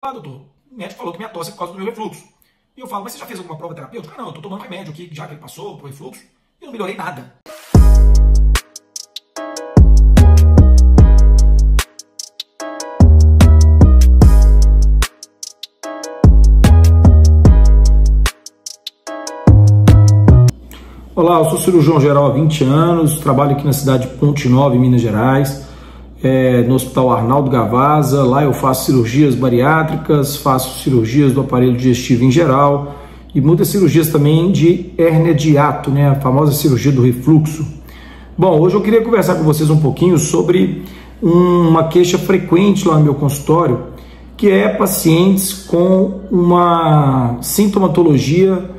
Ah, doutor, o médico falou que minha tosse é por causa do meu refluxo. E eu falo, mas você já fez alguma prova terapêutica? Ah, não, eu tô tomando remédio aqui, já que ele passou pro refluxo, e não melhorei nada. Olá, eu sou cirurgião geral há 20 anos, trabalho aqui na cidade de Ponte Nova, em Minas Gerais, no Hospital Arnaldo Gavazza. Lá eu faço cirurgias bariátricas, faço cirurgias do aparelho digestivo em geral e muitas cirurgias também de hérnia de hiato, a famosa cirurgia do refluxo. Bom, hoje eu queria conversar com vocês um pouquinho sobre uma queixa frequente lá no meu consultório, que é pacientes com uma sintomatologia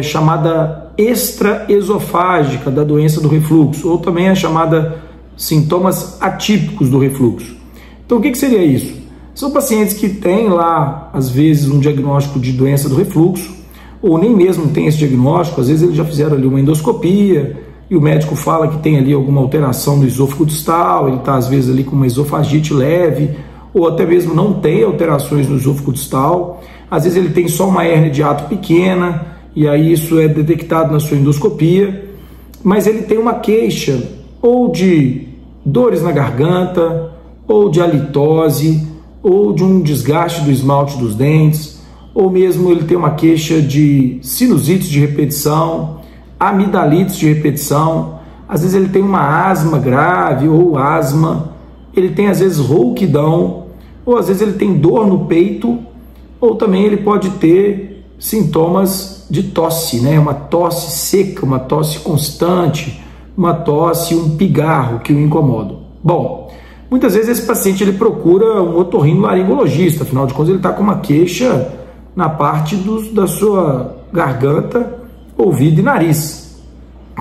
chamada extraesofágica da doença do refluxo, ou também a chamada sintomas atípicos do refluxo. Então, o que seria isso? São pacientes que têm lá, às vezes, um diagnóstico de doença do refluxo, ou nem mesmo tem esse diagnóstico, às vezes eles já fizeram ali uma endoscopia, e o médico fala que tem ali alguma alteração no esôfago distal, ele está às vezes ali com uma esofagite leve, ou até mesmo não tem alterações no esôfago distal, às vezes ele tem só uma hérnia de hiato pequena, e aí isso é detectado na sua endoscopia, mas ele tem uma queixa ou de dores na garganta, ou de halitose, ou de um desgaste do esmalte dos dentes, ou mesmo ele tem uma queixa de sinusite de repetição, amidalite de repetição, às vezes ele tem uma asma grave ou asma, ele tem às vezes rouquidão, ou às vezes ele tem dor no peito, ou também ele pode ter sintomas de tosse, uma tosse seca, uma tosse constante, uma tosse, um pigarro que o incomodam. Bom, muitas vezes esse paciente ele procura um otorrinolaringologista, afinal de contas ele está com uma queixa na parte da sua garganta, ouvido e nariz.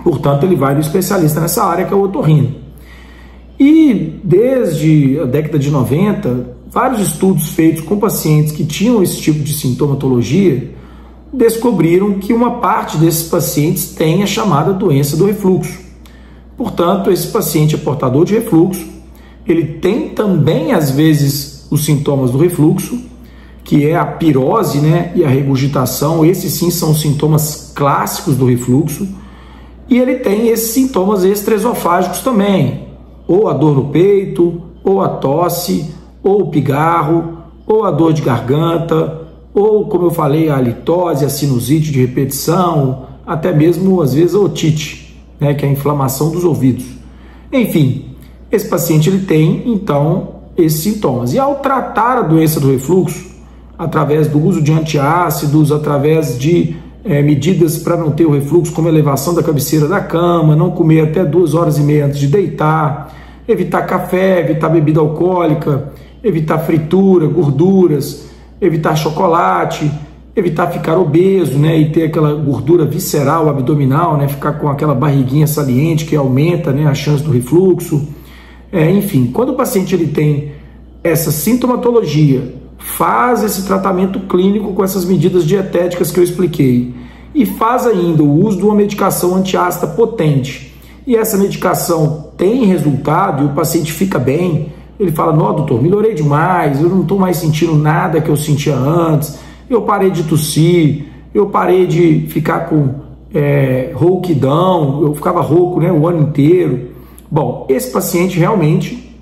Portanto, ele vai no especialista nessa área, que é o otorrino. E desde a década de 90, vários estudos feitos com pacientes que tinham esse tipo de sintomatologia descobriram que uma parte desses pacientes tem a chamada doença do refluxo. Portanto, esse paciente é portador de refluxo, ele tem também, às vezes, os sintomas do refluxo, que é a pirose, e a regurgitação. Esses sim são sintomas clássicos do refluxo, e ele tem esses sintomas extraesofágicos também, ou a dor no peito, ou a tosse, ou o pigarro, ou a dor de garganta, ou, como eu falei, a halitose, a sinusite de repetição, até mesmo, às vezes, a otite, que é a inflamação dos ouvidos. Enfim, esse paciente ele tem, então, esses sintomas. E ao tratar a doença do refluxo, através do uso de antiácidos, através de medidas para não ter o refluxo, como elevação da cabeceira da cama, não comer até 2 horas e meia antes de deitar, evitar café, evitar bebida alcoólica, evitar fritura, gorduras, evitar chocolate, evitar ficar obeso, e ter aquela gordura visceral, abdominal, ficar com aquela barriguinha saliente que aumenta, a chance do refluxo. Enfim, quando o paciente ele tem essa sintomatologia, faz esse tratamento clínico com essas medidas dietéticas que eu expliquei e faz ainda o uso de uma medicação antiácida potente, e essa medicação tem resultado e o paciente fica bem, ele fala: não, doutor, melhorei demais, eu não estou mais sentindo nada que eu sentia antes, eu parei de tossir, eu parei de ficar com rouquidão, eu ficava rouco o ano inteiro. Bom, esse paciente realmente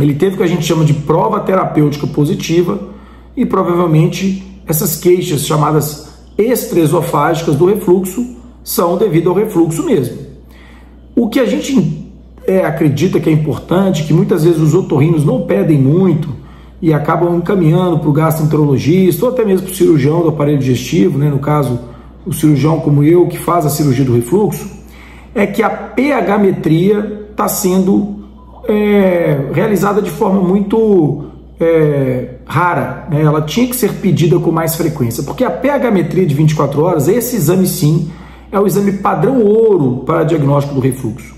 ele teve o que a gente chama de prova terapêutica positiva e provavelmente essas queixas chamadas extraesofágicas do refluxo são devido ao refluxo mesmo. O que a gente acredita que é importante, que muitas vezes os otorrinos não pedem muito e acabam encaminhando para o gastroenterologista ou até mesmo para o cirurgião do aparelho digestivo, no caso o cirurgião como eu que faz a cirurgia do refluxo, é que a pH-metria está sendo realizada de forma muito rara, ela tinha que ser pedida com mais frequência, porque a pH-metria de 24 horas, esse exame sim, é o exame padrão ouro para diagnóstico do refluxo.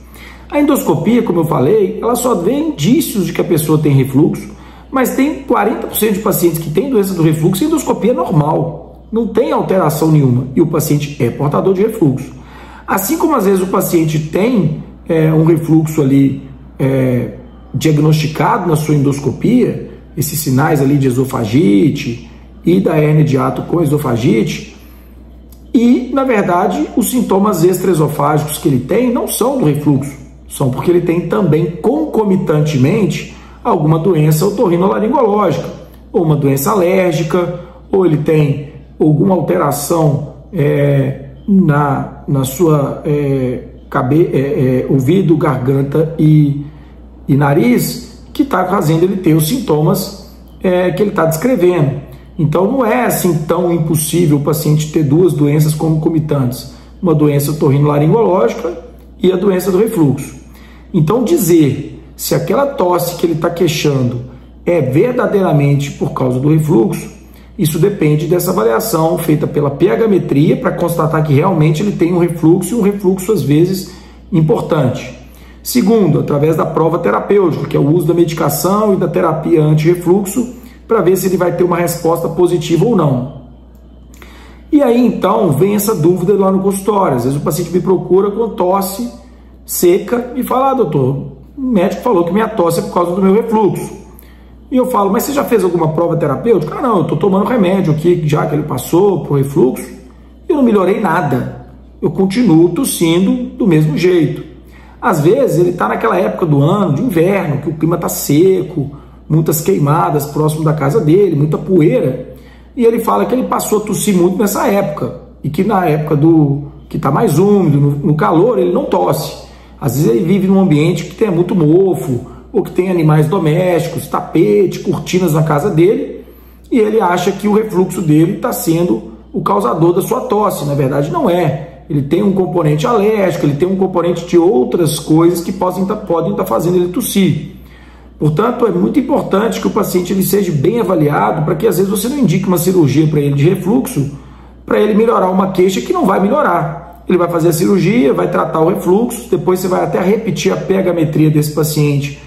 A endoscopia, como eu falei, ela só vê indícios de que a pessoa tem refluxo, mas tem 40% de pacientes que têm doença do refluxo e endoscopia normal, não tem alteração nenhuma, e o paciente é portador de refluxo. Assim como às vezes o paciente tem um refluxo ali diagnosticado na sua endoscopia, esses sinais ali de esofagite e da hérnia de hiato com esofagite. E, na verdade, os sintomas extraesofágicos que ele tem não são do refluxo, são porque ele tem também concomitantemente alguma doença otorrinolaringológica, ou uma doença alérgica, ou ele tem alguma alteração na sua ouvido, garganta e nariz, que está fazendo ele ter os sintomas que ele está descrevendo. Então não é assim tão impossível o paciente ter duas doenças concomitantes, uma doença otorrinolaringológica e a doença do refluxo. Então dizer se aquela tosse que ele está queixando é verdadeiramente por causa do refluxo, isso depende dessa avaliação feita pela pH-metria para constatar que realmente ele tem um refluxo, e um refluxo às vezes importante. Segundo, através da prova terapêutica, que é o uso da medicação e da terapia anti-refluxo, para ver se ele vai ter uma resposta positiva ou não. E aí então vem essa dúvida lá no consultório. Às vezes o paciente me procura com tosse seca e fala: doutor, o médico falou que minha tosse é por causa do meu refluxo. E eu falo: mas você já fez alguma prova terapêutica? Não, eu estou tomando remédio aqui, já que ele passou por refluxo, e eu não melhorei nada. Eu continuo tossindo do mesmo jeito. Às vezes ele está naquela época do ano, de inverno, que o clima está seco, muitas queimadas próximo da casa dele, muita poeira, e ele fala que ele passou a tossir muito nessa época, e que na época que está mais úmido, no calor, ele não tosse. Às vezes ele vive num ambiente que tem muito mofo, ou que tem animais domésticos, tapete, cortinas na casa dele, e ele acha que o refluxo dele está sendo o causador da sua tosse. Na verdade não é. Ele tem um componente alérgico, ele tem um componente de outras coisas que podem estar fazendo ele tossir. Portanto, é muito importante que o paciente ele seja bem avaliado, para que às vezes você não indique uma cirurgia para ele de refluxo, para ele melhorar uma queixa que não vai melhorar. Ele vai fazer a cirurgia, vai tratar o refluxo, depois você vai até repetir a pH-metria desse paciente,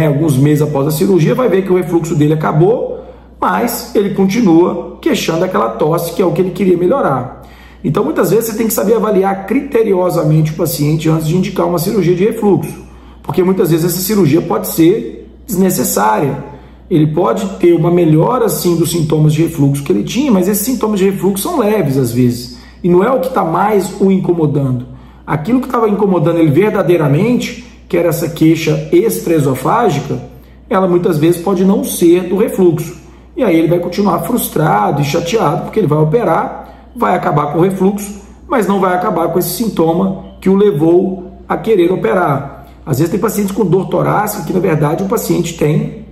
alguns meses após a cirurgia, vai ver que o refluxo dele acabou, mas ele continua queixando aquela tosse, que é o que ele queria melhorar. Então, muitas vezes você tem que saber avaliar criteriosamente o paciente antes de indicar uma cirurgia de refluxo, porque muitas vezes essa cirurgia pode ser desnecessária. Ele pode ter uma melhora sim dos sintomas de refluxo que ele tinha, mas esses sintomas de refluxo são leves às vezes, e não é o que está mais o incomodando. Aquilo que estava incomodando ele verdadeiramente, que era essa queixa extraesofágica, ela muitas vezes pode não ser do refluxo, e aí ele vai continuar frustrado e chateado, porque ele vai operar, vai acabar com o refluxo, mas não vai acabar com esse sintoma que o levou a querer operar. Às vezes tem pacientes com dor torácica que, na verdade, o paciente tem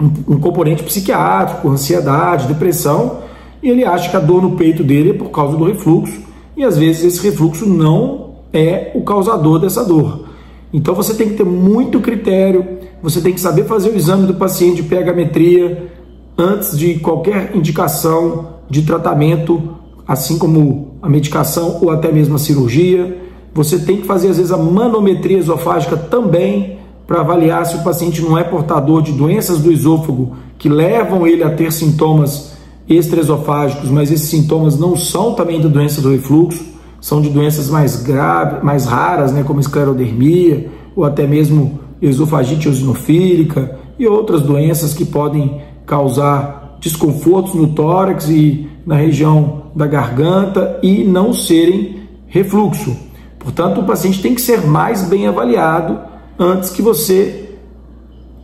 um componente psiquiátrico, ansiedade, depressão, e ele acha que a dor no peito dele é por causa do refluxo, e às vezes esse refluxo não é o causador dessa dor. Então você tem que ter muito critério, você tem que saber fazer o exame do paciente de pH-metria antes de qualquer indicação de tratamento, assim como a medicação ou até mesmo a cirurgia. Você tem que fazer, às vezes, a manometria esofágica também, para avaliar se o paciente não é portador de doenças do esôfago que levam ele a ter sintomas extraesofágicos, mas esses sintomas não são também da doença do refluxo, são de doenças mais graves, mais raras, como esclerodermia, ou até mesmo esofagite eosinofílica e outras doenças que podem causar desconfortos no tórax e na região da garganta e não serem refluxo. Portanto, o paciente tem que ser mais bem avaliado antes que você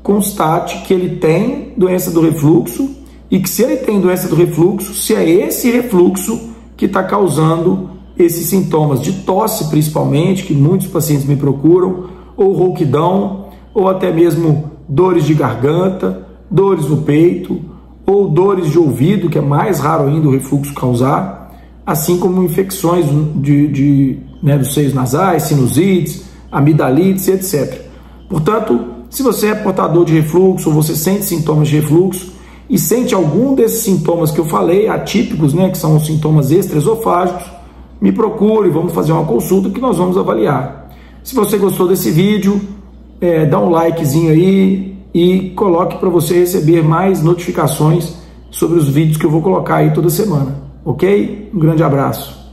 constate que ele tem doença do refluxo, e que, se ele tem doença do refluxo, se é esse refluxo que está causando esses sintomas de tosse, principalmente, que muitos pacientes me procuram, ou rouquidão, ou até mesmo dores de garganta, dores no peito, ou dores de ouvido, que é mais raro ainda o refluxo causar, assim como infecções dos seios nasais, sinusites, amidalites, etc. Portanto, se você é portador de refluxo, ou você sente sintomas de refluxo, e sente algum desses sintomas que eu falei, atípicos, que são os sintomas extraesofágicos, me procure, vamos fazer uma consulta que nós vamos avaliar. Se você gostou desse vídeo, dá um likezinho aí e coloque para você receber mais notificações sobre os vídeos que eu vou colocar aí toda semana, ok? Um grande abraço.